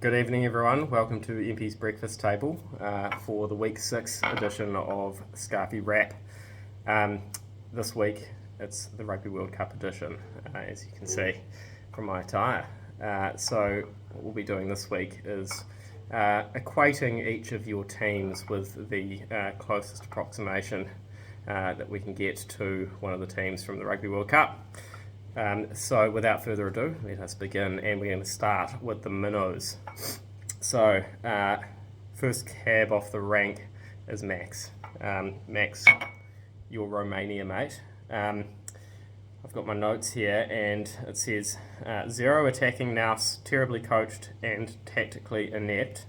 Good evening, everyone. Welcome to MP's Breakfast Table for the Week 6 edition of Scarfy Wrap. This week, it's the Rugby World Cup edition, as you can see from my attire. So what we'll be doing this week is equating each of your teams with the closest approximation that we can get to one of the teams from the Rugby World Cup. So without further ado, let us begin, and we're going to start with the minnows. So first cab off the rank is Max. Max, your Romania mate. I've got my notes here, and it says, zero attacking nous, terribly coached and tactically inept.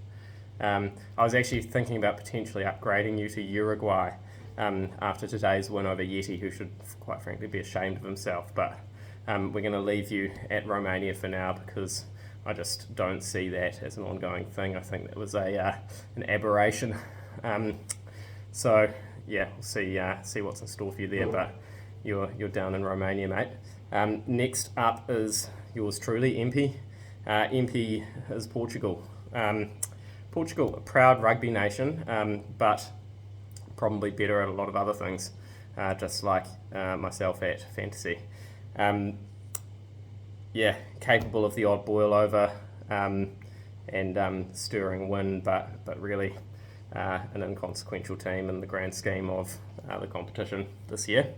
I was actually thinking about potentially upgrading you to Uruguay after today's win over Yeti, who should quite frankly be ashamed of himself, but we're going to leave you at Romania for now because I just don't see that as an ongoing thing. I think that was an aberration. So yeah, we'll see what's in store for you there. But you're down in Romania, mate. Next up is yours truly, MP. MP is Portugal. Portugal, a proud rugby nation, but probably better at a lot of other things, just like myself at fantasy. Capable of the odd boil over and stirring win, but really an inconsequential team in the grand scheme of the competition this year.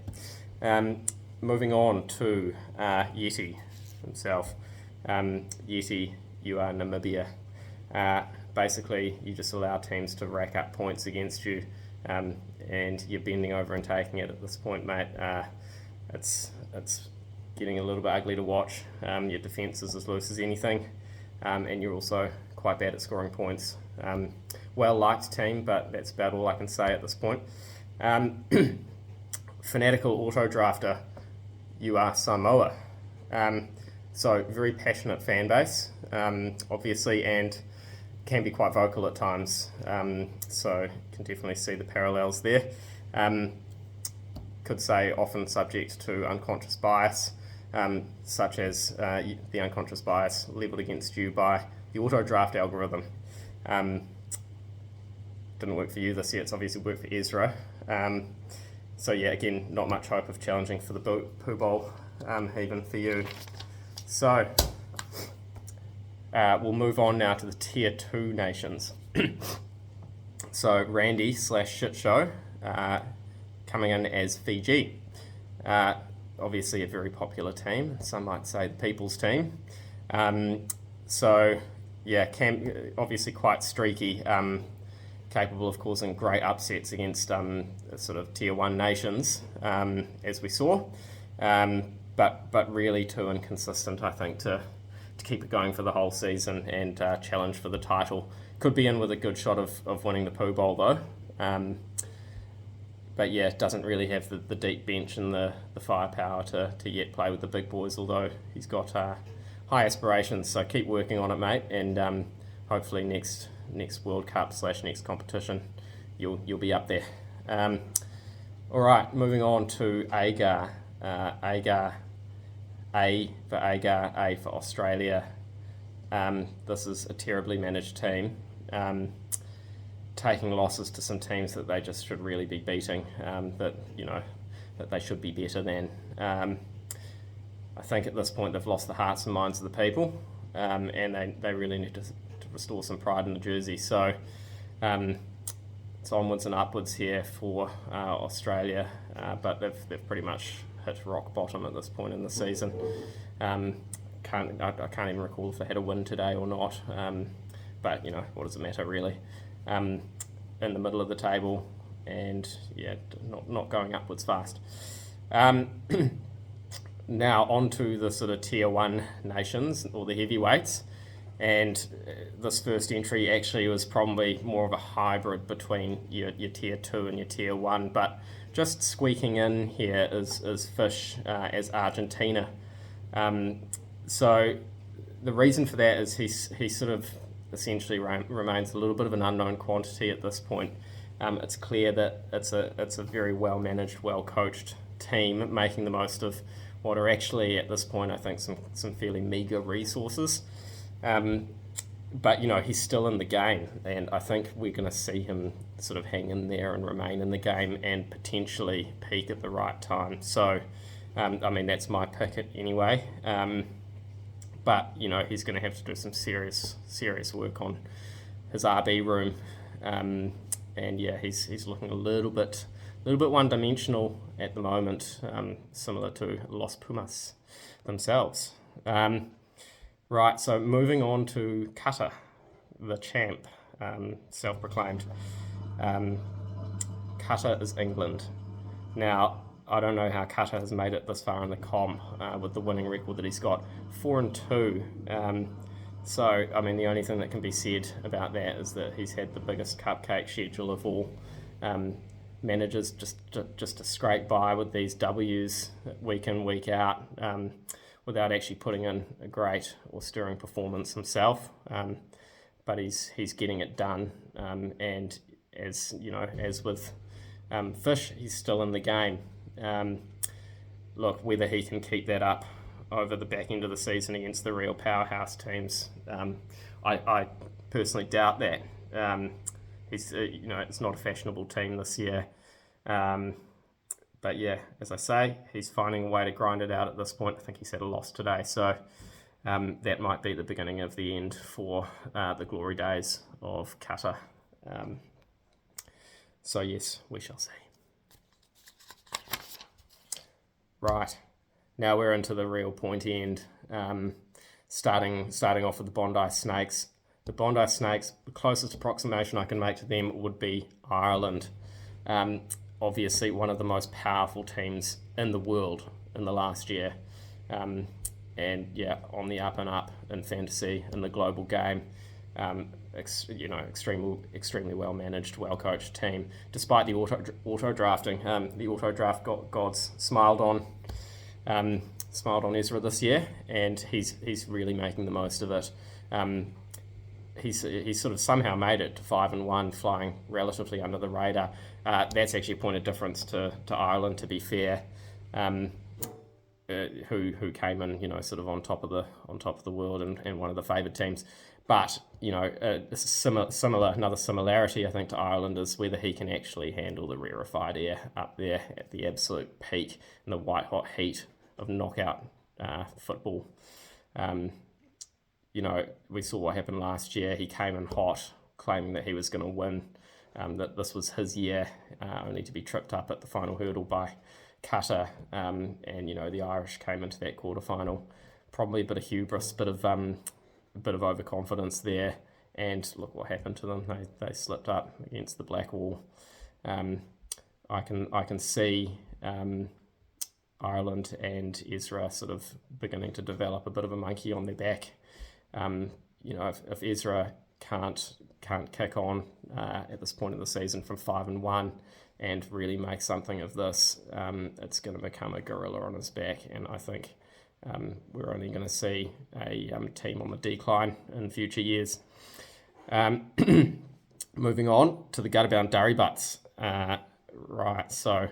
Moving on to Yeti himself. Yeti, you are Namibia. Basically, you just allow teams to rack up points against you, and you're bending over and taking it at this point, mate. It's getting a little bit ugly to watch. Your defence is as loose as anything, and you're also quite bad at scoring points. Well-liked team, but that's about all I can say at this point. Fanatical auto-drafter, you are Samoa. So very passionate fan base, obviously, and can be quite vocal at times. So can definitely see the parallels there. Could say often subject to unconscious bias, such as the unconscious bias levelled against you by the auto-draft algorithm. Didn't work for you this year, it's obviously worked for Ezra. So yeah, again, not much hope of challenging for the Poo Bowl, even for you. So we'll move on now to the Tier 2 nations. So Randy / Shit Show, coming in as Fiji. Obviously a very popular team, some might say the people's team. Obviously quite streaky, capable of causing great upsets against sort of Tier 1 nations, as we saw, but really too inconsistent, I think, to keep it going for the whole season and challenge for the title. Could be in with a good shot of winning the Poo Bowl though. But yeah, doesn't really have the deep bench and the firepower to yet play with the big boys, although he's got high aspirations. So keep working on it, mate, and hopefully next World Cup / next competition, you'll be up there. All right, moving on to Agar. Agar, A for Agar, A for Australia. This is a terribly managed team. Taking losses to some teams that they just should really be beating, that they should be better than. I think at this point they've lost the hearts and minds of the people, and they really need to restore some pride in the jersey. So it's onwards and upwards here for Australia, but they've pretty much hit rock bottom at this point in the season. I can't even recall if they had a win today or not, but what does it matter really? In the middle of the table, and yeah, not going upwards fast. Now on to the sort of Tier 1 nations, or the heavyweights, and this first entry actually was probably more of a hybrid between your Tier 2 and your Tier 1, but just squeaking in here is Fish as Argentina. So the reason for that is he sort of essentially remains a little bit of an unknown quantity at this point. It's clear that it's a very well managed, well coached team, making the most of what are actually at this point, I think, some fairly meagre resources. but he's still in the game, and I think we're going to see him sort of hang in there and remain in the game and potentially peak at the right time. So, that's my pick anyway. But he's going to have to do some serious work on his RB room, and yeah, he's looking a little bit one-dimensional at the moment, similar to Los Pumas themselves. Right, so moving on to Qatar, the champ, self-proclaimed. Qatar is England. Now, I don't know how Qatar has made it this far in the comp with the winning record that he's got, 4-2. So, the only thing that can be said about that is that he's had the biggest cupcake schedule of all managers, just to scrape by with these W's week in, week out, without actually putting in a great or stirring performance himself. But he's getting it done, and as with Fish, he's still in the game. Look, whether he can keep that up over the back end of the season against the real powerhouse teams, I personally doubt that. It's not a fashionable team this year. But yeah, as I say, he's finding a way to grind it out at this point. I think he's had a loss today, so that might be the beginning of the end for the glory days of Qatar. So yes, we shall see. Right, now we're into the real pointy end. Starting off with the Bondi Snakes. The Bondi Snakes, the closest approximation I can make to them would be Ireland. Obviously one of the most powerful teams in the world in the last year. And yeah, on the up and up in fantasy, in the global game. Extremely well managed, well coached team. Despite the auto drafting, the auto draft gods smiled on Ezra this year, and he's really making the most of it. He's sort of somehow made it to 5-1, flying relatively under the radar. That's actually a point of difference to Ireland, to be fair. Who came in, sort of on top of the world and one of the favoured teams. But another similarity I think to Ireland is whether he can actually handle the rarefied air up there at the absolute peak in the white hot heat of knockout football. We saw what happened last year. He came in hot, claiming that he was going to win, that this was his year, only to be tripped up at the final hurdle by Qatar, and the Irish came into that quarterfinal, probably a bit of hubris, bit of overconfidence there, and look what happened to them. They slipped up against the black wall. I can see Ireland and Ezra sort of beginning to develop a bit of a monkey on their back. If Ezra can't kick on at this point of the season from 5-1 and really make something of this, it's going to become a gorilla on his back, and I think we're only going to see a team on the decline in future years. Moving on to the Gutterbound Durry-Butts. Right, so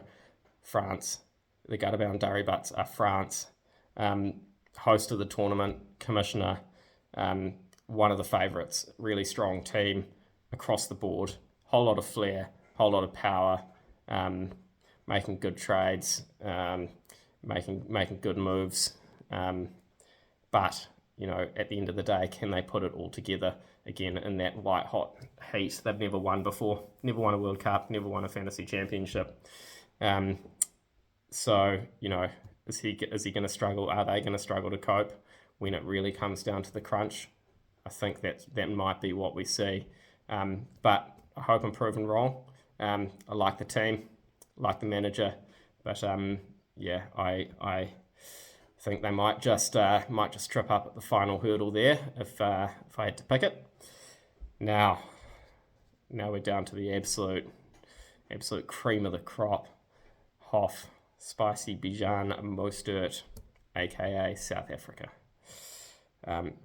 France. The Gutterbound Durry-Butts are France. Host of the tournament, commissioner, one of the favourites, really strong team across the board, whole lot of flair, whole lot of power, making good trades, making good moves. But at the end of the day, can they put it all together again in that white hot heat? They've never won before, never won a World Cup, never won a fantasy championship. So is he going to struggle? Are they going to struggle to cope when it really comes down to the crunch? I think that might be what we see. But I hope I'm proven wrong. I like the team, like the manager, but I think they might just trip up at the final hurdle there if I had to pick it. Now we're down to the absolute cream of the crop. Hoff, Spicy Bijan Mostert, aka South Africa.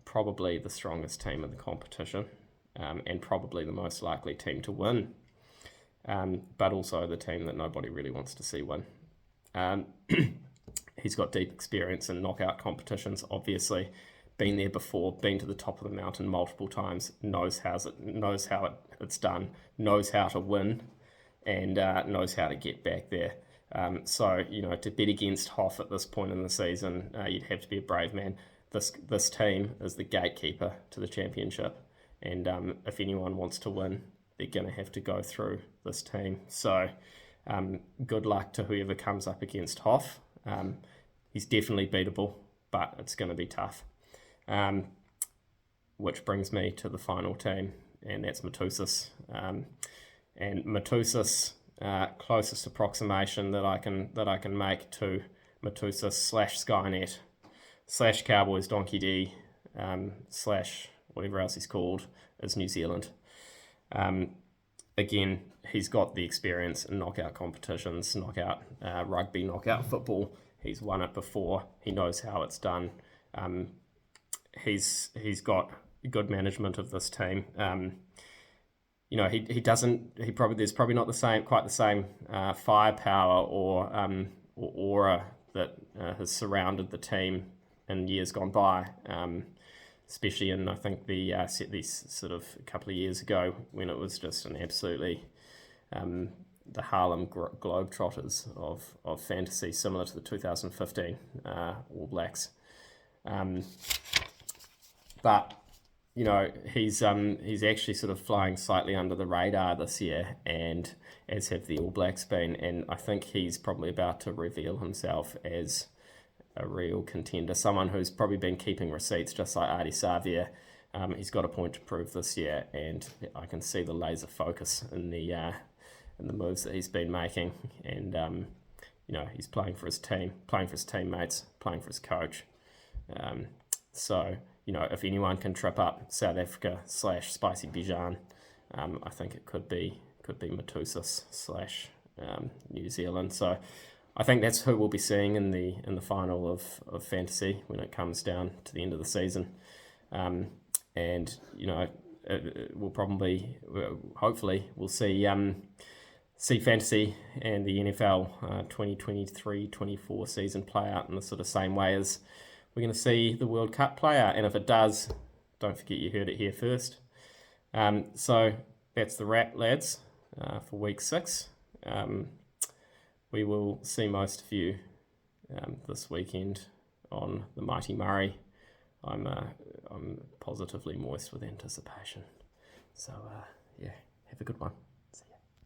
Probably the strongest team in the competition, and probably the most likely team to win, but also the team that nobody really wants to see win. He's got deep experience in knockout competitions, obviously. been there before, been to the top of the mountain multiple times, knows how it's done, knows how to win, and knows how to get back there. So, to bet against Hoff at this point in the season, you'd have to be a brave man. This team is the gatekeeper to the championship, and if anyone wants to win, they're going to have to go through this team. So, good luck to whoever comes up against Hoff. He's definitely beatable, but it's going to be tough. Which brings me to the final team, and that's Matusas. And Matusas, closest approximation that I can make to Matusas / Skynet / Cowboys Donkey D / whatever else he's called is New Zealand. Again, he's got the experience in knockout competitions, knockout rugby, knockout football. He's won it before. He knows how it's done. He's got good management of this team. There's probably not quite the same firepower or aura that has surrounded the team in years gone by. Especially in, I think, these sort of a couple of years ago when it was just an absolutely the Harlem Globetrotters of fantasy, similar to the 2015 All Blacks. But he's actually sort of flying slightly under the radar this year, and as have the All Blacks been. And I think he's probably about to reveal himself as a real contender, someone who's probably been keeping receipts, just like Ardie Savea. He's got a point to prove this year, and I can see the laser focus in the moves that he's been making. And he's playing for his team, playing for his teammates, playing for his coach. So if anyone can trip up South Africa / Spicy Bijan, I think it could be Matusas / New Zealand. So I think that's who we'll be seeing in the final of fantasy when it comes down to the end of the season. We'll probably, hopefully, we'll see fantasy and the NFL 2023-24 season play out in the sort of same way as we're going to see the World Cup play out. And if it does, don't forget you heard it here first. So that's the wrap, lads, for week 6. We will see most of you this weekend on the Mighty Murray. I'm positively moist with anticipation. So, have a good one.